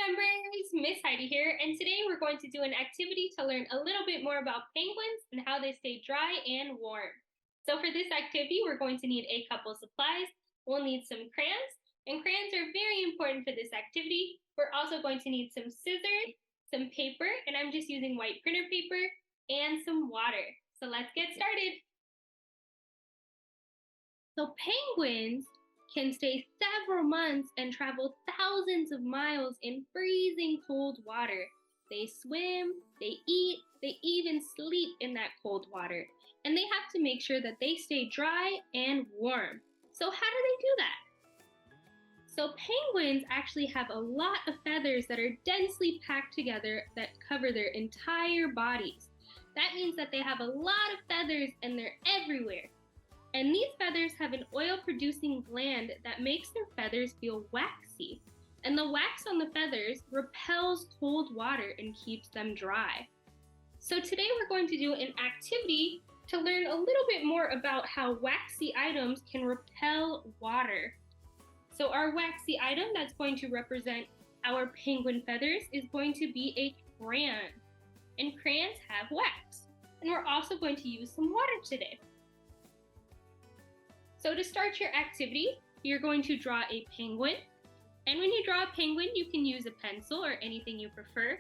members, Miss Heidi here, and today we're going to do an activity to learn a little bit more about penguins and how they stay dry and warm. So for this activity, we're going to need a couple supplies. We'll need some crayons, and crayons are very important for this activity. We're also going to need some scissors, some paper, and I'm just using white printer paper, and some water. So let's get started. So penguins can stay several months and travel thousands of miles in freezing cold water. They swim, they eat, they even sleep in that cold water. And they have to make sure that they stay dry and warm. So how do they do that? So penguins actually have a lot of feathers that are densely packed together that cover their entire bodies. That means that they have a lot of feathers and they're everywhere. And these feathers have an oil-producing gland that makes their feathers feel waxy. And the wax on the feathers repels cold water and keeps them dry. So today we're going to do an activity to learn a little bit more about how waxy items can repel water. So our waxy item that's going to represent our penguin feathers is going to be a crayon. And crayons have wax. And we're also going to use some water today. So to start your activity, you're going to draw a penguin. And when you draw a penguin, you can use a pencil or anything you prefer.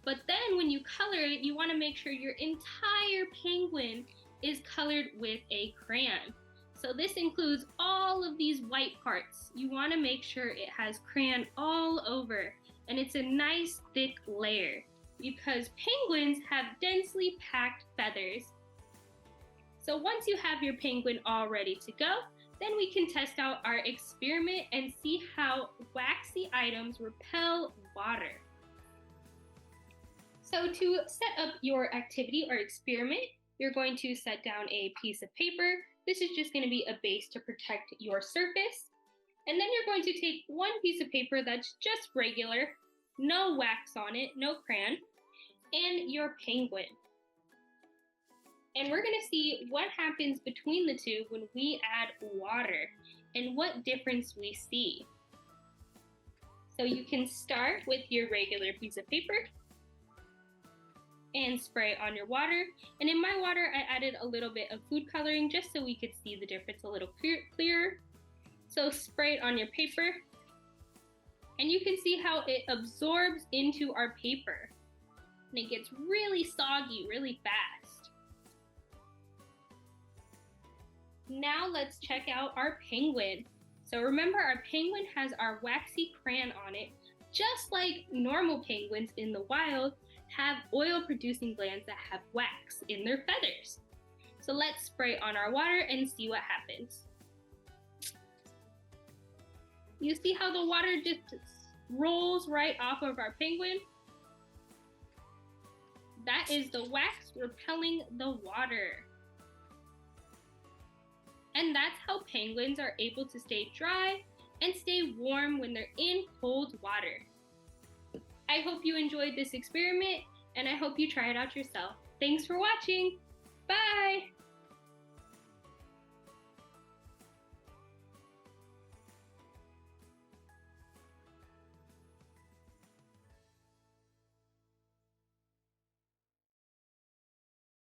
But then when you color it, you want to make sure your entire penguin is colored with a crayon. So this includes all of these white parts. You want to make sure it has crayon all over. And it's a nice thick layer because penguins have densely packed feathers. So once you have your penguin all ready to go, then we can test out our experiment and see how waxy items repel water. So to set up your activity or experiment, you're going to set down a piece of paper. This is just going to be a base to protect your surface. And then you're going to take one piece of paper that's just regular, no wax on it, no crayon, and your penguin. And we're going to see what happens between the two when we add water and what difference we see. So you can start with your regular piece of paper and spray on your water. And in my water, I added a little bit of food coloring just so we could see the difference a little clearer. So spray it on your paper. And you can see how it absorbs into our paper. And it gets really soggy really fast. Now let's check out our penguin. So remember, our penguin has our waxy crayon on it, just like normal penguins in the wild have oil-producing glands that have wax in their feathers. So let's spray on our water and see what happens. You see how the water just rolls right off of our penguin? That is the wax repelling the water. And that's how penguins are able to stay dry and stay warm when they're in cold water. I hope you enjoyed this experiment and I hope you try it out yourself. Thanks for watching. Bye.